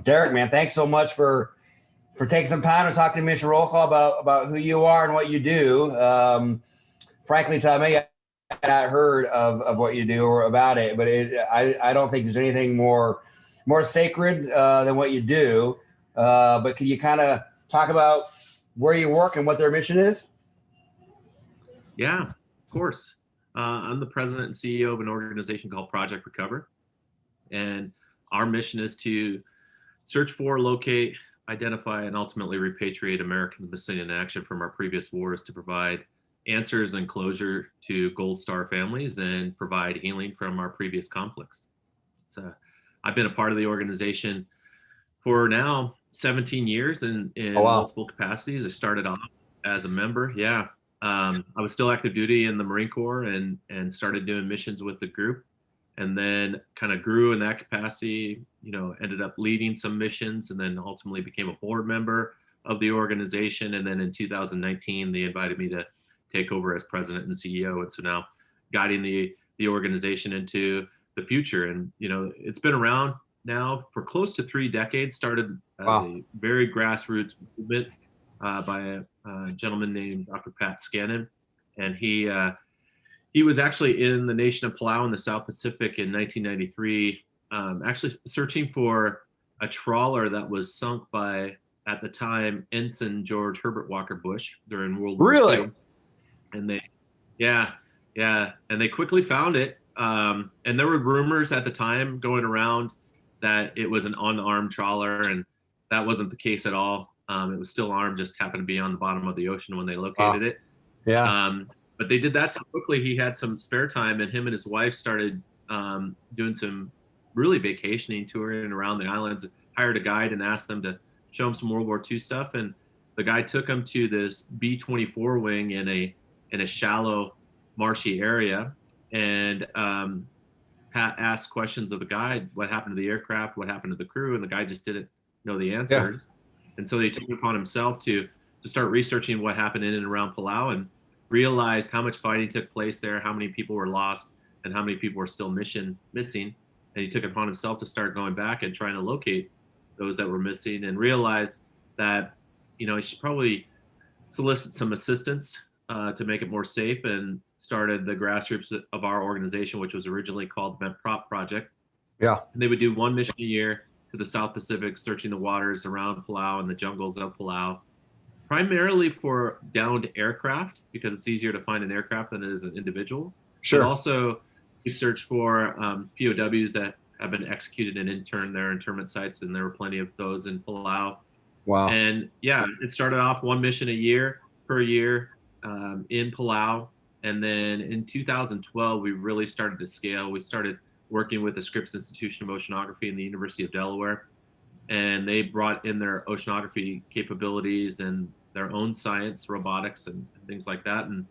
Derek, man, thanks so much for taking some time to talk to Mission Roll Call about who you are and what you do. Frankly, Tommy, I not heard of what you do or about it, but I don't think there's anything more sacred than what you do. But can you kind of talk about where you work and what their mission is? Yeah, of course. I'm the president and CEO of an organization called Project Recover. And our mission is to search for, locate, identify, and ultimately repatriate Americans missing in action from our previous wars to provide answers and closure to Gold Star families and provide healing from our previous conflicts. So I've been a part of the organization for now 17 years in multiple capacities. I started off as a member. Yeah. I was still active duty in the Marine Corps and started doing missions with the group, and then kind of grew in that capacity, ended up leading some missions, and then ultimately became a board member of the organization. And then in 2019, they invited me to take over as president and CEO. And so now guiding the organization into the future. And, it's been around now for close to 3 decades, started as a very grassroots movement by a gentleman named Dr. Pat Scannon. And he was actually in the nation of Palau in the South Pacific in 1993, actually searching for a trawler that was sunk by, at the time, Ensign George Herbert Walker Bush during World War II. And and they quickly found it. And there were rumors at the time going around that it was an unarmed trawler, and that wasn't the case at all. It was still armed, just happened to be on the bottom of the ocean when they located it. Yeah. But they did that so quickly. He had some spare time, and him and his wife started doing some really vacationing, touring around the islands, hired a guide and asked them to show him some World War II stuff. And the guy took him to this B-24 wing in a shallow, marshy area. And Pat asked questions of the guide: what happened to the aircraft? What happened to the crew? And the guy just didn't know the answers. Yeah. And so he took it upon himself to start researching what happened in and around Palau, and realized how much fighting took place there, how many people were lost, and how many people were still missing. And he took it upon himself to start going back and trying to locate those that were missing, and realized that, he should probably solicit some assistance to make it more safe, and started the grassroots of our organization, which was originally called the Vent Prop Project. Yeah. And they would do 1 mission a year to the South Pacific, searching the waters around Palau and the jungles of Palau, primarily for downed aircraft, because it's easier to find an aircraft than it is an individual. Sure. But also we search for POWs that have been executed and interned their internment sites, and there were plenty of those in Palau. Wow. And yeah, it started off 1 mission a year per year in Palau. And then in 2012, we really started to scale. We started working with the Scripps Institution of Oceanography and the University of Delaware. And they brought in their oceanography capabilities and their own science, robotics, and things like that. And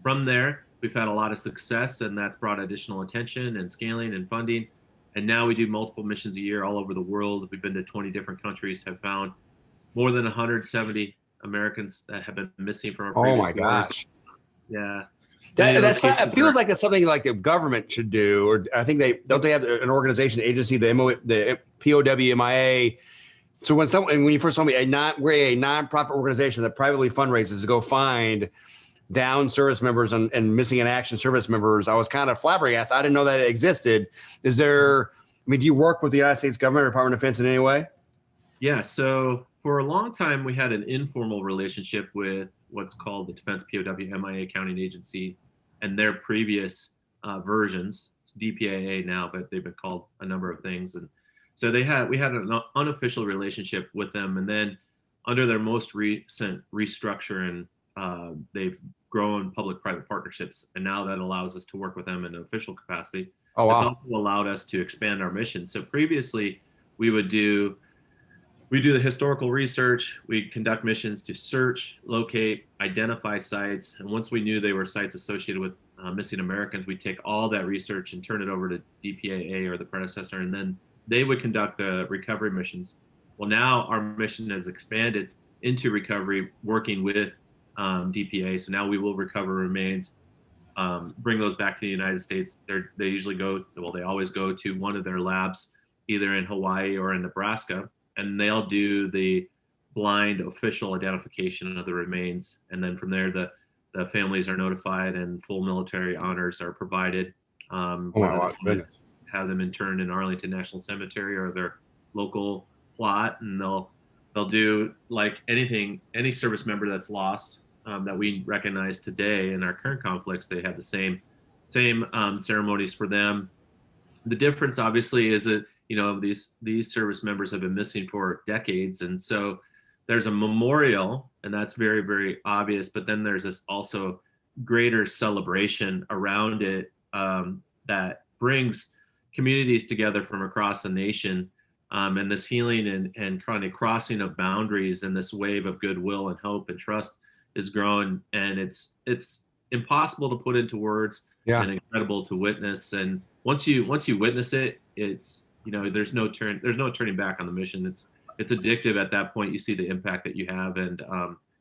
from there, we've had a lot of success, and that's brought additional attention and scaling and funding. And now we do multiple missions a year all over the world. We've been to 20 different countries, have found more than 170 Americans that have been missing from our previous wars. Oh my gosh. Yeah. It feels like it's something like the government should do, or I think they have an organization, agency, the POWMIA. So when you first told me we're a nonprofit organization that privately fundraises to go find downed service members and missing in action service members, I was kind of flabbergasted. I didn't know that it existed. Do you work with the United States government or Department of Defense in any way? Yeah. So for a long time, we had an informal relationship with what's called the Defense POW-MIA Accounting Agency and their previous versions. It's DPAA now, but they've been called a number of things. And so we had an unofficial relationship with them. And then under their most recent restructuring, they've grown public-private partnerships. And now that allows us to work with them in an official capacity. Oh, wow. It's also allowed us to expand our mission. So previously, we do the historical research, we conduct missions to search, locate, identify sites. And once we knew they were sites associated with missing Americans, we'd take all that research and turn it over to DPAA or the predecessor, and then they would conduct the recovery missions. Well, now our mission has expanded into recovery, working with DPAA. So now we will recover remains, bring those back to the United States. They always go to one of their labs, either in Hawaii or in Nebraska. and they'll do the blind official identification of the remains. And then from there, the families are notified and full military honors are provided. Oh my goodness. Have them interned in Arlington National Cemetery or their local plot, and they'll do like anything, any service member that's lost that we recognize today in our current conflicts. They have the same ceremonies for them. The difference, obviously, is that these service members have been missing for decades, and so there's a memorial, and that's very, very obvious. But then there's this also greater celebration around it that brings communities together from across the nation, and this healing and kind of crossing of boundaries, and this wave of goodwill and hope and trust is growing, and it's impossible to put into words. Yeah. And incredible to witness. And once you witness it, it's there's no turning back on the mission. It's addictive at that point. You see the impact that you have, and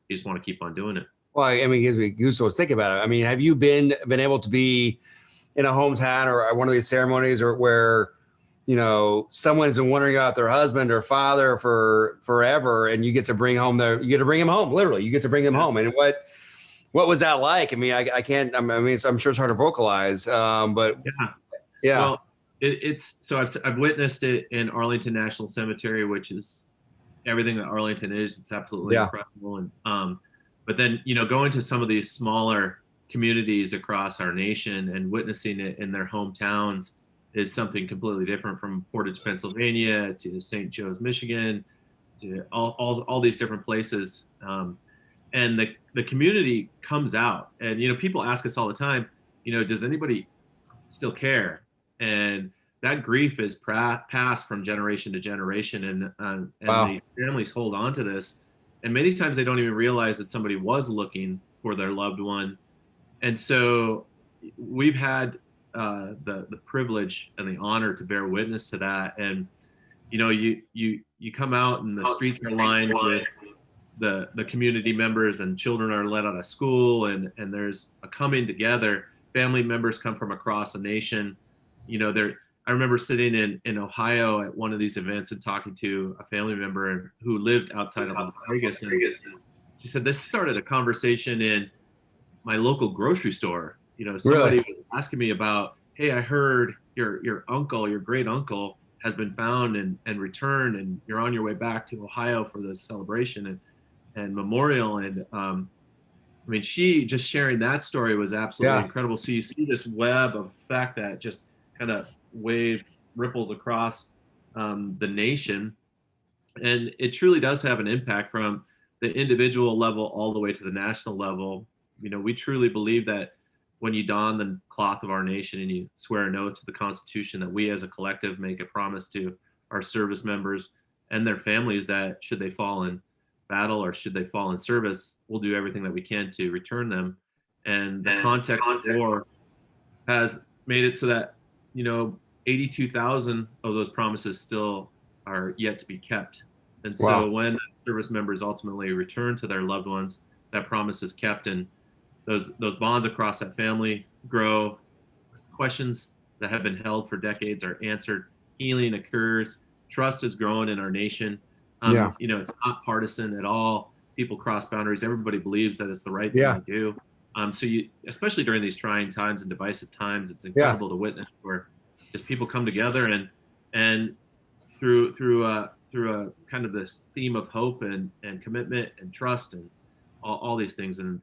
you just want to keep on doing it. Well, I mean, it gives me goosebumps. Think about it. I mean, have you been able to be in a hometown or one of these ceremonies, or where someone's been wondering about their husband or father for forever, and you get to bring him home, literally. You get to bring them home. And what was that like? I mean, I can't. I mean, I'm sure it's hard to vocalize, but yeah. Well, it's so I've witnessed it in Arlington National Cemetery, which is everything that Arlington is. It's absolutely incredible. And but then going to some of these smaller communities across our nation and witnessing it in their hometowns is something completely different, from Portage, Pennsylvania, to St. Joe's, Michigan, to all these different places. And the community comes out, and people ask us all the time, does anybody still care? And that grief is passed from generation to generation, and Wow. The families hold on to this, and many times they don't even realize that somebody was looking for their loved one. And so we've had the privilege and the honor to bear witness to that. And you come out, and the streets are lined with the community members, and children are let out of school, and there's a coming together. Family members come from across the nation. I remember sitting in Ohio at one of these events and talking to a family member who lived outside of Las Vegas, and she said this started a conversation in my local grocery store. Somebody was asking me about, hey, I heard your uncle, your great uncle, has been found and returned, and you're on your way back to Ohio for this celebration and memorial. And I mean, she just sharing that story was absolutely incredible. So you see this web of effect that just kind of ripples across the nation, and it truly does have an impact from the individual level all the way to the national level. We truly believe that when you don the cloth of our nation and you swear an oath to the Constitution, that we as a collective make a promise to our service members and their families that should they fall in battle or should they fall in service, we'll do everything that we can to return them. And the context of war has made it so that 82,000 of those promises still are yet to be kept. And so when service members ultimately return to their loved ones, that promise is kept, and those bonds across that family grow. Questions that have been held for decades are answered. Healing occurs. Trust is growing in our nation. It's not partisan at all. People cross boundaries. Everybody believes that it's the right thing to do. So especially during these trying times and divisive times, it's incredible to witness where just people come together and through a kind of this theme of hope and commitment and trust and all these things. And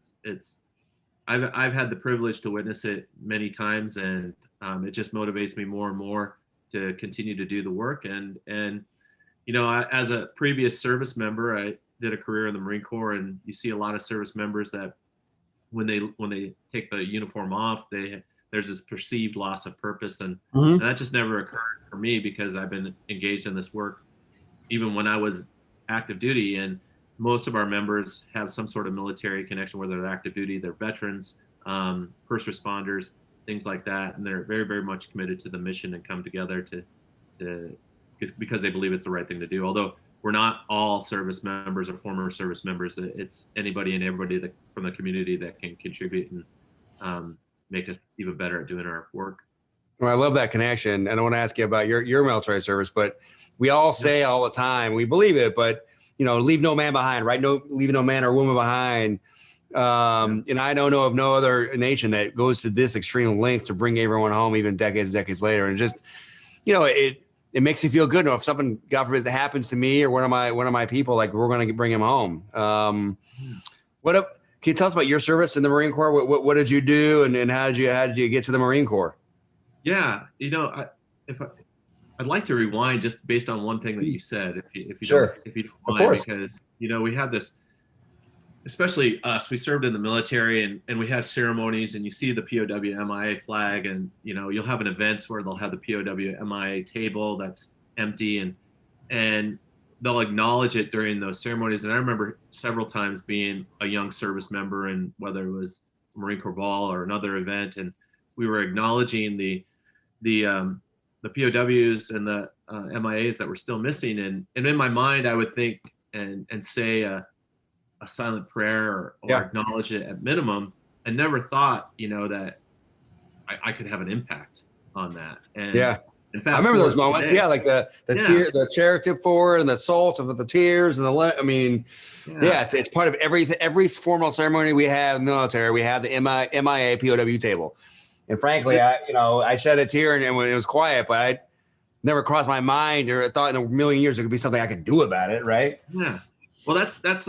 I've had the privilege to witness it many times, and it just motivates me more and more to continue to do the work. And as a previous service member, I did a career in the Marine Corps, and you see a lot of service members that when they take the uniform off, there's this perceived loss of purpose, and that just never occurred for me, because I've been engaged in this work even when I was active duty. And most of our members have some sort of military connection, whether they're active duty, they're veterans, first responders, things like that, and they're very, very much committed to the mission and come together because they believe it's the right thing to do. Although we're not all service members or former service members, it's anybody and everybody from the community that can contribute and make us even better at doing our work. Well, I love that connection. And I want to ask you about your military service, but we all say all the time, we believe it, but leave no man behind, right? Leave no man or woman behind. And I don't know of no other nation that goes to this extreme length to bring everyone home, even decades later. And just, it makes you feel good. If something, God forbid, that happens to me or one of my people, like we're going to bring him home. Can you tell us about your service in the Marine Corps? What did you do, and how did you get to the Marine Corps? Yeah, I'd like to rewind just based on one thing that you said, if you Sure. don't mind, because we have this, especially us. We served in the military, and we have ceremonies, and you see the POWMIA flag, and you'll have an events where they'll have the POWMIA table that's empty, and they'll acknowledge it during those ceremonies. And I remember several times being a young service member, and whether it was Marine Corps Ball or another event, and we were acknowledging the POWs and the MIAs that were still missing. And in my mind, I would think and say a silent prayer or acknowledge it at minimum, and never thought, that I could have an impact on that. And I remember those moments. Today, like the chair tip forward and the salt of the tears and it's part of every formal ceremony we have in the military. We have the MIA POW table. And frankly, I shed a tear and it was quiet, but I never crossed my mind or thought in a million years there could be something I could do about it, right? Yeah. Well, that's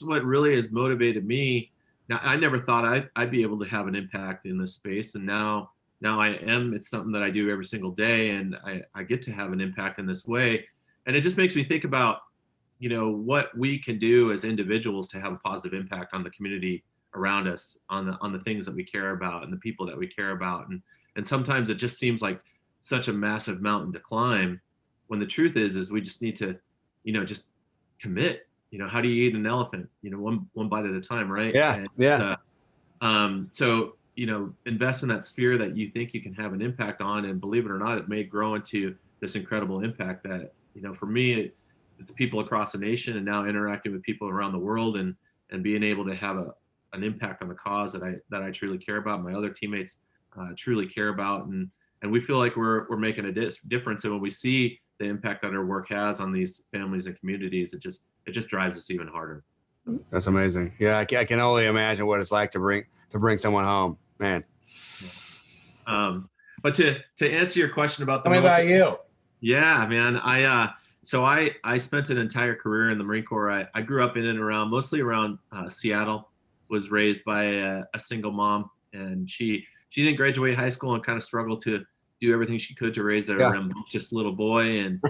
what really has motivated me. Now, I never thought I'd be able to have an impact in this space, and now I am. It's something that I do every single day, and I get to have an impact in this way. And it just makes me think about, what we can do as individuals to have a positive impact on the community around us, on the things that we care about and the people that we care about. And sometimes it just seems like such a massive mountain to climb, when the truth is we just need to, just commit. How do you eat an elephant? One bite at a time, right? So, invest in that sphere that you think you can have an impact on, and believe it or not, it may grow into this incredible impact that, for me, it's people across the nation, and now interacting with people around the world, and being able to have an impact on the cause that I truly care about, my other teammates truly care about, and we feel like we're making a difference. And when we see the impact that our work has on these families and communities, it just drives us even harder. That's amazing. Yeah, I can only imagine what it's like to bring someone home, man. But to answer your question about the Tell me about you. Yeah, man. I spent an entire career in the Marine Corps. I grew up in and around, mostly around Seattle. Was raised by a single mom, and she didn't graduate high school and kind of struggled to do everything she could to raise a rambunctious little boy. And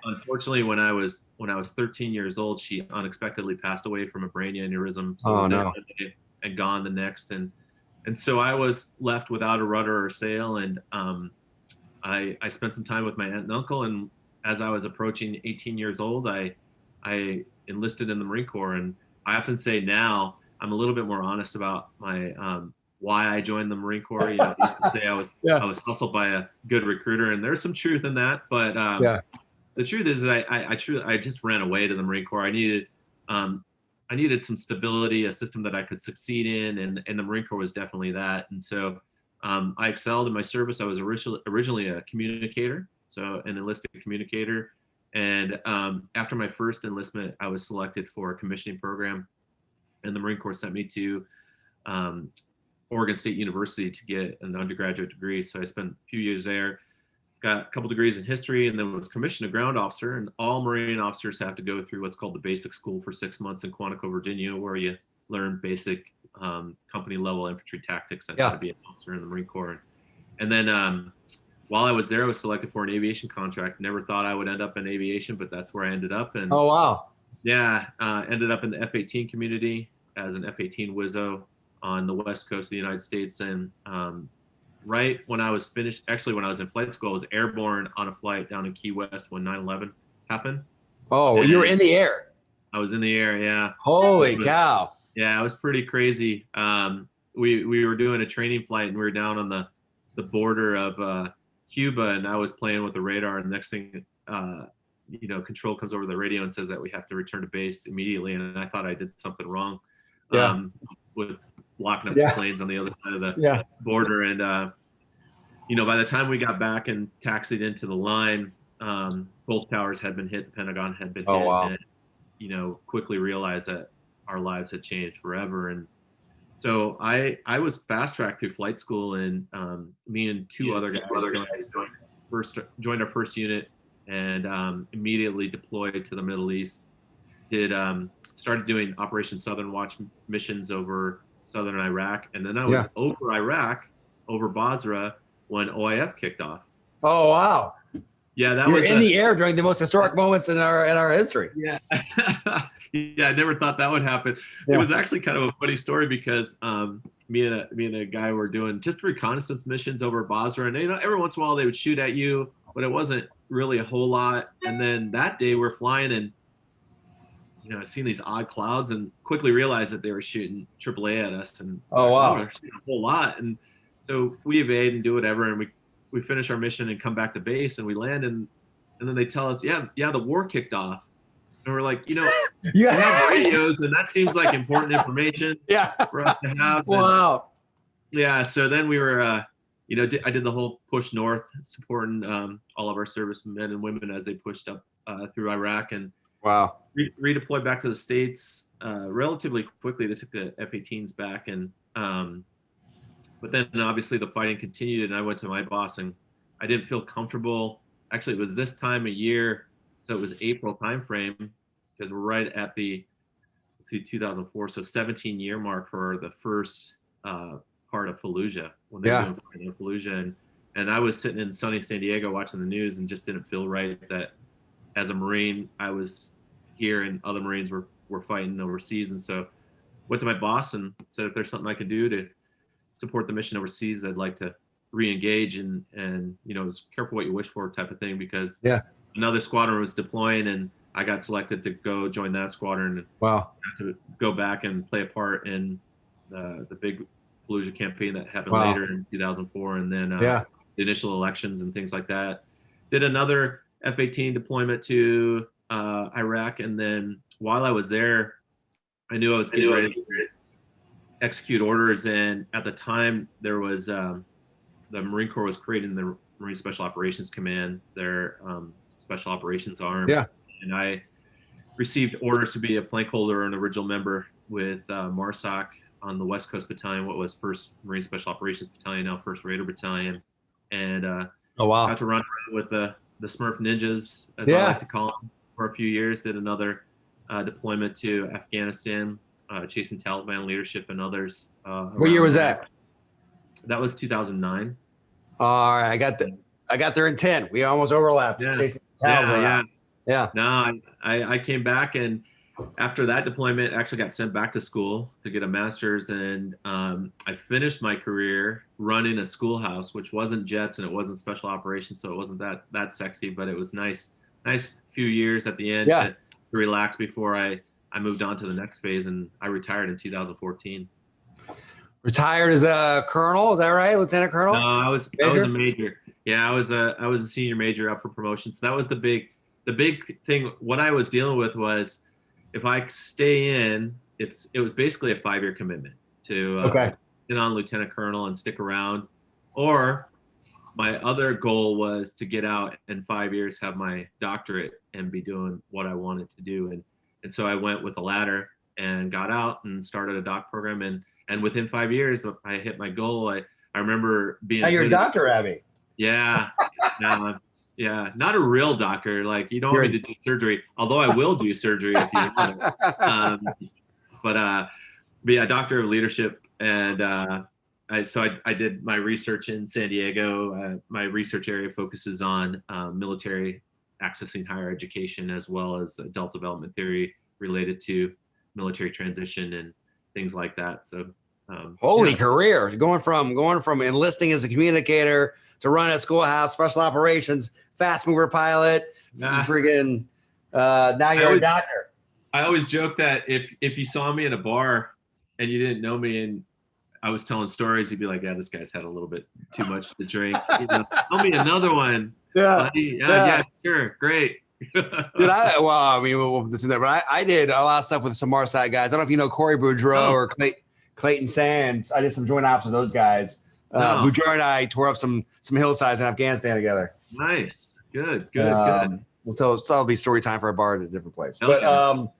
unfortunately, when I was 13 years old, she unexpectedly passed away from a brain aneurysm. So one day and gone the next. And so I was left without a rudder or sail. And I spent some time with my aunt and uncle. And as I was approaching 18 years old, I enlisted in the Marine Corps. And I often say now I'm a little bit more honest about my why I joined the Marine Corps. I was hustled by a good recruiter, and there's some truth in that. But the truth is, I just ran away to the Marine Corps. I needed some stability, a system that I could succeed in, and the Marine Corps was definitely that. And so I excelled in my service. I was originally a communicator, so an enlisted communicator. And after my first enlistment, I was selected for a commissioning program, and the Marine Corps sent me to Oregon State University to get an undergraduate degree. So I spent a few years there, got a couple degrees in history, and then was commissioned a ground officer. And all Marine officers have to go through what's called the basic school for 6 months in Quantico, Virginia, where you learn basic company level infantry tactics and how to be an officer in the Marine Corps. And then while I was there, I was selected for an aviation contract. Never thought I would end up in aviation, but that's where I ended up. And oh, wow. Yeah, ended up in the F-18 community as an F-18 Wizzo on the West Coast of the United States. And right when I was finished, actually when I was in flight school, I was airborne on a flight down in Key West when 9/11 happened. Oh, and you were in the air? I was in the air, yeah. Holy cow. Yeah, it was pretty crazy. We were doing a training flight, and we were down on the border of Cuba, and I was playing with the radar, and the next thing, control comes over the radio and says that we have to return to base immediately. And I thought I did something wrong with locking up the planes on the other side of the border. And by the time we got back and taxied into the line, both towers had been hit, the Pentagon had been hit, wow. and quickly realized that our lives had changed forever. And so I was fast tracked through flight school, and me and two other guys joined our first unit, and immediately deployed to the Middle East. Started doing Operation Southern Watch missions over southern Iraq, and then I was over Iraq, over Basra, when OIF kicked off. Oh wow! Yeah, that was in the air during the most historic moments in our history. Yeah, yeah, I never thought that would happen. Yeah. It was actually kind of a funny story because me and a guy were doing just reconnaissance missions over Basra, and every once in a while they would shoot at you, but it wasn't really a whole lot. And then that day we're flying, and I seen these odd clouds, and quickly realized that they were shooting AAA at us. And oh wow, they're shooting a whole lot. And so we evade and do whatever, and we finish our mission and come back to base, and we land, and then they tell us, yeah, the war kicked off. And we're like, we have radios, and that seems like important information for us to have. Wow. And, yeah, so then we were, I did the whole push north, supporting all of our servicemen and women as they pushed up through Iraq, and wow, redeployed back to the States relatively quickly. They took the F-18s back, and but then obviously the fighting continued, and I went to my boss, and I didn't feel comfortable. Actually, it was this time of year, so it was April timeframe, because we're right at the 2004, so 17-year mark for the first part of Fallujah, when they were doing fighting in Fallujah, and I was sitting in sunny San Diego watching the news, and just didn't feel right that as a Marine I was here and other Marines were fighting overseas. And so went to my boss and said, if there's something I can do to support the mission overseas, I'd like to re-engage, and it was careful what you wish for type of thing, because another squadron was deploying, and I got selected to go join that squadron, and to go back and play a part in the big Fallujah campaign that happened later in 2004, and then the initial elections and things like that. Did another F-18 deployment to Iraq, and then while I was there, I knew I was getting ready to execute orders, and at the time there was the Marine Corps was creating the Marine Special Operations Command, their Special Operations arm, and I received orders to be a plank holder and original member with MARSOC on the West Coast Battalion, what was 1st Marine Special Operations Battalion, now 1st Raider Battalion, and got to run around with the Smurf Ninjas, as I like to call them, for a few years. Did another deployment to Afghanistan, chasing Taliban leadership and others. What year was that? That was 2009. All right, I got their intent. We almost overlapped. Yeah. No, I came back, and after that deployment, actually got sent back to school to get a master's, and I finished my career running a schoolhouse, which wasn't jets and it wasn't special operations, so it wasn't that sexy, but it was nice few years at the end to relax before I moved on to the next phase, and I retired in 2014. Retired as a colonel, is that right? Lieutenant colonel? No, I was a major. Yeah, I was a senior major up for promotion. So that was the big thing. What I was dealing with was, if I stay in, it was basically a 5-year commitment to get on lieutenant colonel and stick around, or my other goal was to get out in 5 years, have my doctorate, and be doing what I wanted to do. And so I went with the latter and got out and started a doc program, and within 5 years I hit my goal. I remember being. Now you're a doctor, Abbey. Yeah. Yeah, not a real doctor. Like, you don't want me to do surgery, although I will do surgery if you want it. But yeah, doctor of leadership, and I did my research in San Diego. My research area focuses on military accessing higher education, as well as adult development theory related to military transition and things like that. So holy career, going from enlisting as a communicator to run a schoolhouse, special operations, fast mover pilot, friggin' now you're a doctor. I always joke that if you saw me in a bar and you didn't know me and I was telling stories, you'd be like, yeah, this guy's had a little bit too much to drink. Tell me another one. Yeah, sure, great. Dude, we'll listen there, but I did a lot of stuff with some MARSOC guys. I don't know if you know Corey Boudreau or Clayton Sands. I did some joint ops with those guys. No. Bujar and I tore up some hillsides in Afghanistan together. Nice. Good. Good. That'll be story time for a bar at a different place. Okay. But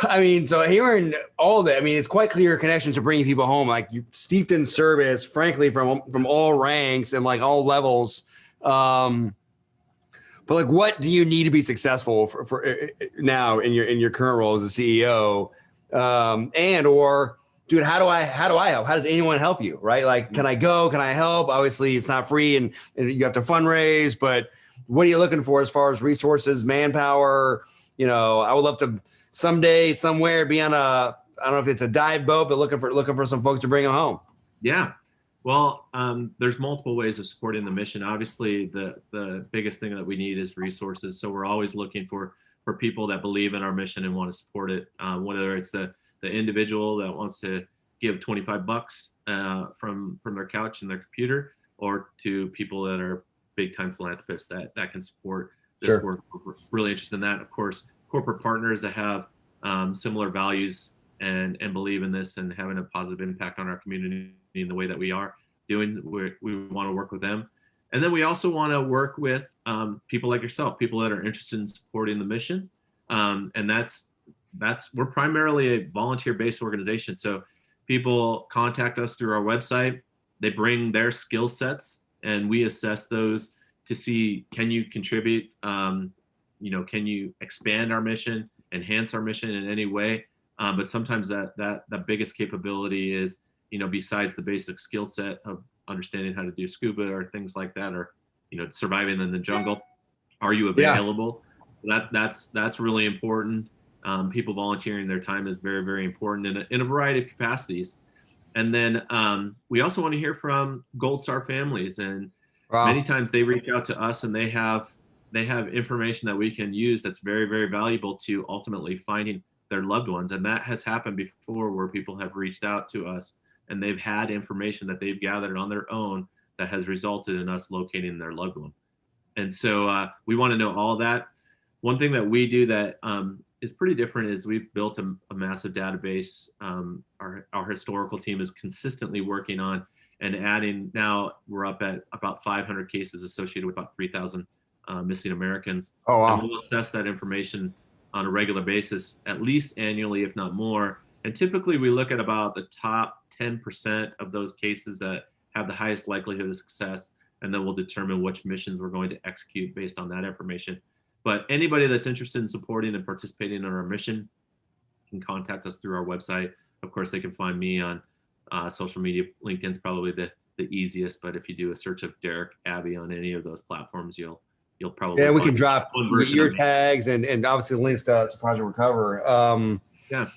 I mean, so hearing all that, I mean, it's quite clear connection to bringing people home. Like you steeped in service, frankly, from all ranks and like all levels. But like, what do you need to be successful for now in your current role as a CEO? Or dude, how do I help? How does anyone help you? Right? Like, can I go? Can I help? Obviously, it's not free, and you have to fundraise. But what are you looking for as far as resources, manpower? You know, I would love to someday, somewhere, be on I don't know if it's a dive boat, but looking for some folks to bring them home. Yeah. Well, there's multiple ways of supporting the mission. Obviously, the biggest thing that we need is resources. So we're always looking for people that believe in our mission and want to support it. Whether it's the individual that wants to give $25 from their couch and their computer, or to people that are big time philanthropists that can support this work. We're really interested in that. Of course, corporate partners that have similar values and believe in this and having a positive impact on our community in the way that we are doing. We want to work with them. And then we also want to work with people like yourself, people that are interested in supporting the mission. And we're primarily a volunteer-based organization. So people contact us through our website. They bring their skill sets and we assess those to see, can you contribute? Can you expand our mission, enhance our mission in any way? But sometimes the biggest capability is, besides the basic skill set of understanding how to do scuba or things like that, or, surviving in the jungle, are you available? Yeah. That's really important. People volunteering their time is very, very important in a variety of capacities. And then we also want to hear from Gold Star families, and many times they reach out to us and they have information that we can use that's very, very valuable to ultimately finding their loved ones. And that has happened before, where people have reached out to us and they've had information that they've gathered on their own that has resulted in us locating their loved one. And so we want to know all that. One thing that we do that is pretty different is we've built a massive database. Our historical team is consistently working on and adding. Now we're up at about 500 cases associated with about 3,000 missing Americans. Oh, wow. And we'll assess that information on a regular basis, at least annually, if not more. And typically we look at about the top 10% of those cases that have the highest likelihood of success, and then we'll determine which missions we're going to execute based on that information. But anybody that's interested in supporting and participating in our mission can contact us through our website. Of course, they can find me on social media. LinkedIn's probably the easiest, but if you do a search of Derek Abbey on any of those platforms, you'll probably we can drop your tags and obviously links to Project Recover. Yeah.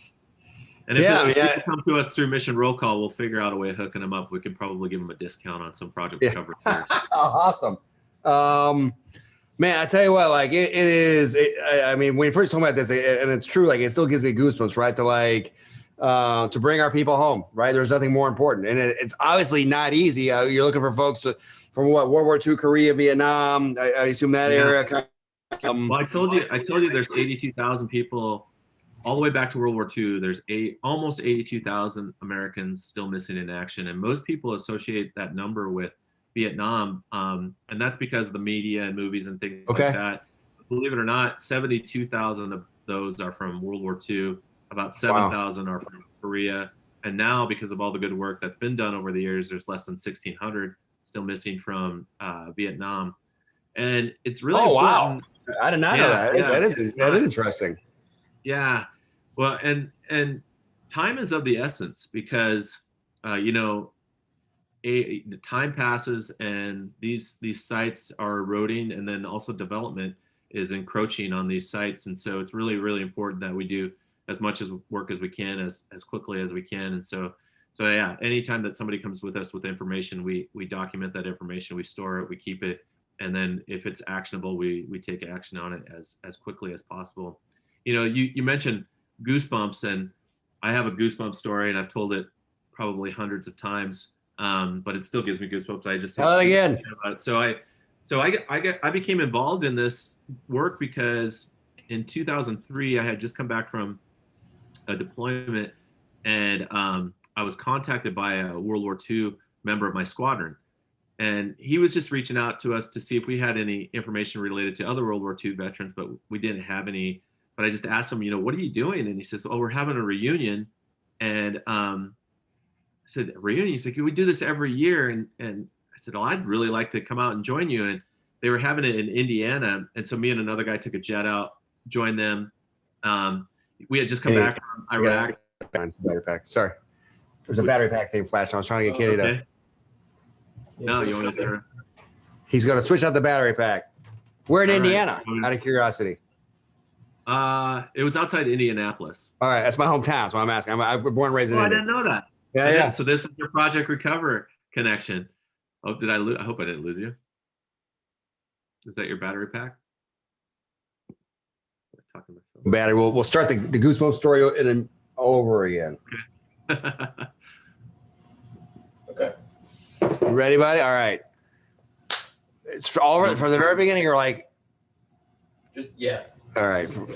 And if they come to us through Mission Roll Call, we'll figure out a way of hooking them up. We can probably give them a discount on some Project Recovery. Awesome. Man, I tell you what, like it is. I mean, when you first talk about this, and it's true, like it still gives me goosebumps, right? To bring our people home, right? There's nothing more important, and it's obviously not easy. You're looking for folks from World War II, Korea, Vietnam. I assume that area. Well, I told you, there's 82,000 people. All the way back to World War II, there's almost 82,000 Americans still missing in action. And most people associate that number with Vietnam. And that's because of the media and movies and things like that. Believe it or not, 72,000 of those are from World War II. About 7,000 are from Korea. And now, because of all the good work that's been done over the years, there's less than 1,600 still missing from Vietnam. And it's really important. Wow. I did not know that. Yeah, that is interesting. Yeah, well, and time is of the essence, because time passes and these sites are eroding, and then also development is encroaching on these sites, and so it's really, really important that we do as much work as we can as quickly as we can. And so yeah, anytime that somebody comes with us with information, we document that information, we store it, we keep it, and then if it's actionable, we take action on it as quickly as possible. You mentioned goosebumps, and I have a goosebump story, and I've told it probably hundreds of times, but it still gives me goosebumps. I just tell it again. So I became involved in this work because in 2003 I had just come back from a deployment, and I was contacted by a World War II member of my squadron. And he was just reaching out to us to see if we had any information related to other World War II veterans, but we didn't have any. But I just asked him, what are you doing? And he says, oh, we're having a reunion. And I said, a reunion? He's like, we do this every year. And I said, well, I'd really like to come out and join you. And they were having it in Indiana. And so me and another guy took a jet out, joined them. We had just come back from Iraq. Battery pack. Sorry. There's a battery pack thing flashing. I was trying to get Kenny to. No, you want to? He's going to switch out the battery pack. We're in Indiana, out of curiosity. It was outside Indianapolis. All right, that's my hometown, so I'm asking. I'm born and raised in India. I didn't know that. Yeah. So this is your Project Recover connection. Oh, did I lose? I hope I didn't lose you. Is that your battery pack? Battery. We'll start the goosebumps story all over again. Okay. You ready, buddy? All right. It's all right from the very beginning. You're like, just yeah. All right. From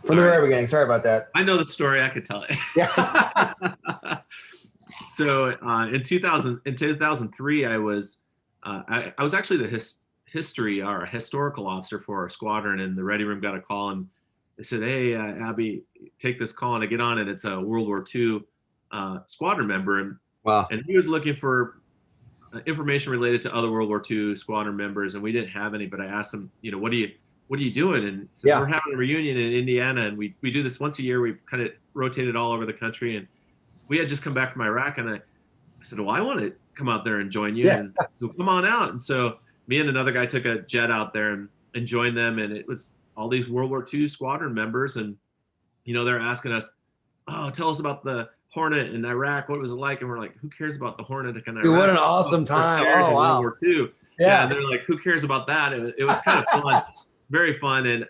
the very beginning. Sorry about that. I know the story. I could tell it. Yeah. So in 2003, I was actually the historical officer for our squadron, and the ready room got a call, and they said, "Hey, Abbey, take this call," and I get on it. It's a World War II squadron member, and wow. And he was looking for information related to other World War II squadron members, and we didn't have any. But I asked him, what are you doing? And he said, we're having a reunion in Indiana, and we do this once a year. We kind of rotated all over the country, and we had just come back from Iraq, and I said, well, I want to come out there and join you, and so come on out. And so me and another guy took a jet out there and joined them, and it was all these World War II squadron members, and they're asking us, oh, tell us about the Hornet in Iraq. What was it like? And we're like, who cares about the Hornet in Iraq? What an awesome time! Oh wow! World War II. Yeah, and they're like, who cares about that? It was kind of fun, very fun. And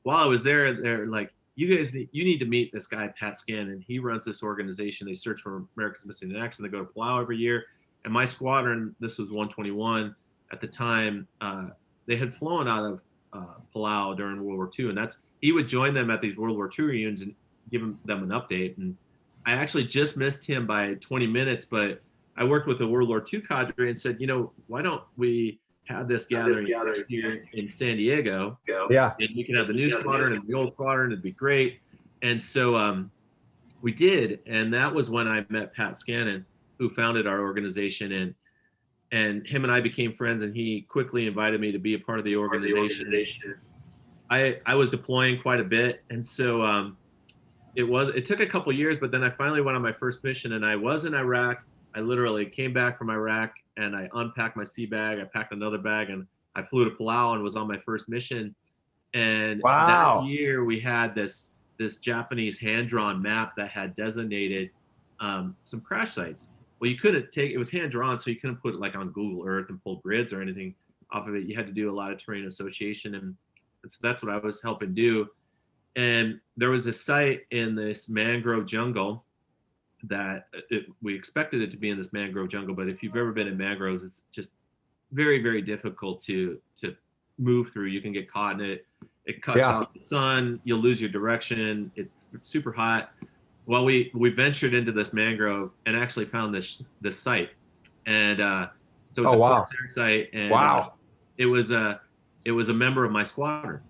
while I was there, they're like, you guys need to meet this guy, Pat Scannon. He runs this organization. They search for Americans missing in action. They go to POW every year. And my squadron, this was 121 at the time, they had flown out of Palau during World War II, and he would join them at these World War II reunions and give them an update. And I actually just missed him by 20 minutes, but I worked with the World War II cadre and said, why don't we have this gathering here in San Diego? Yeah. And we can have the new squadron and the old squadron. It'd be great. And so we did, and that was when I met Pat Scannon, who founded our organization, and him and I became friends, and he quickly invited me to be a part of the organization. I was deploying quite a bit, and so it took a couple years, but then I finally went on my first mission, and I was in Iraq. I literally came back from Iraq, and I unpacked my sea bag. I packed another bag, and I flew to Palau and was on my first mission. And that year we had this Japanese hand-drawn map that had designated some crash sites. Well, you couldn't it was hand-drawn, so you couldn't put it like on Google Earth and pull grids or anything off of it. You had to do a lot of terrain association, and so that's what I was helping do. And there was a site in this mangrove jungle that we expected it to be in this mangrove jungle, but if you've ever been in mangroves, it's just very, very difficult to move through. You can get caught in it. It cuts out the sun. You'll lose your direction. It's super hot. Well, we ventured into this mangrove and actually found this site, and so it's a Corsair site, and it was a member of my squadron.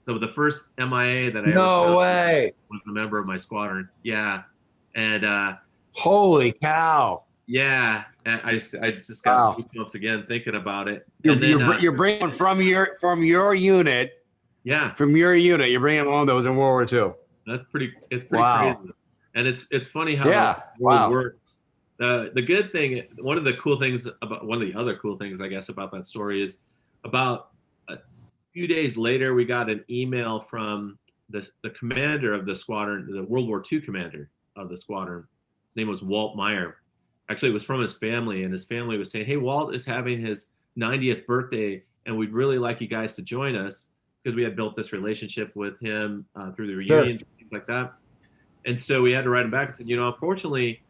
So the first MIA that I ever was a member of my squadron. Yeah. And holy cow. Yeah. I just got goosebumps again thinking about it. You're bringing from your unit. Yeah. From your unit, you're bringing along those in World War II. It's pretty crazy. And it's funny how the world works. The good thing, one of the other cool things, I guess, about that story is about a few days later, we got an email from the commander of the squadron, the World War II commander of the squadron. His name was Walt Meyer. Actually, it was from his family, and his family was saying, hey, Walt is having his 90th birthday, and we'd really like you guys to join us, because we had built this relationship with him through the reunions and things like that. And so we had to write him back and said, unfortunately,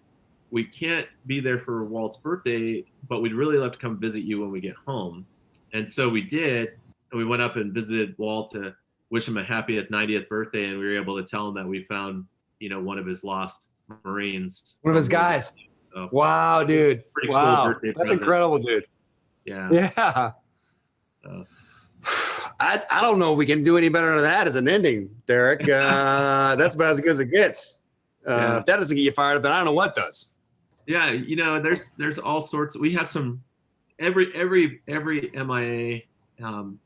we can't be there for Walt's birthday, but we'd really love to come visit you when we get home. And so we did, and we went up and visited Walt to wish him a happy 90th birthday, and we were able to tell him that we found, one of his lost Marines. One of his guys. So Wow, dude. pretty cool Wow. birthday That's present. incredible, dude. Yeah. Yeah. I don't know if we can do any better than that as an ending, Derek. That's about as good as it gets. Yeah. If that doesn't get you fired up, then I don't know what does. Yeah, there's all sorts. We have some every MIA,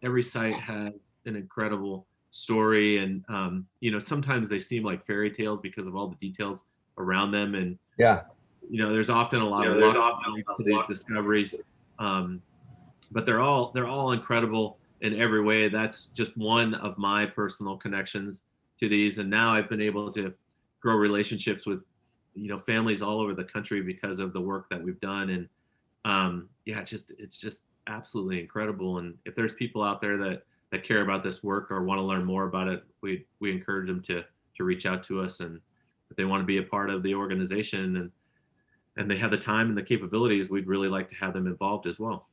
every site has an incredible story, and sometimes they seem like fairy tales because of all the details around them, and Yeah. there's often a lot of luck to these discoveries, but they're all incredible in every way. That's just one of my personal connections to these, and now I've been able to grow relationships with families all over the country because of the work that we've done. And it's just absolutely incredible. And if there's people out there that care about this work or want to learn more about it, we encourage them to reach out to us. And if they want to be a part of the organization and they have the time and the capabilities, we'd really like to have them involved as well.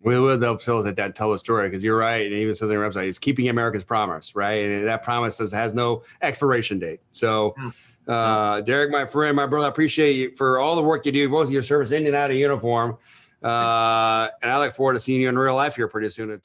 We will facilitate that and tell the story, because you're right. And it even says on your website, it's keeping America's promise, right? And that promise has no expiration date. So, Derek, my friend, my brother, I appreciate you for all the work you do, both of your service in and out of uniform. And I look forward to seeing you in real life here pretty soon.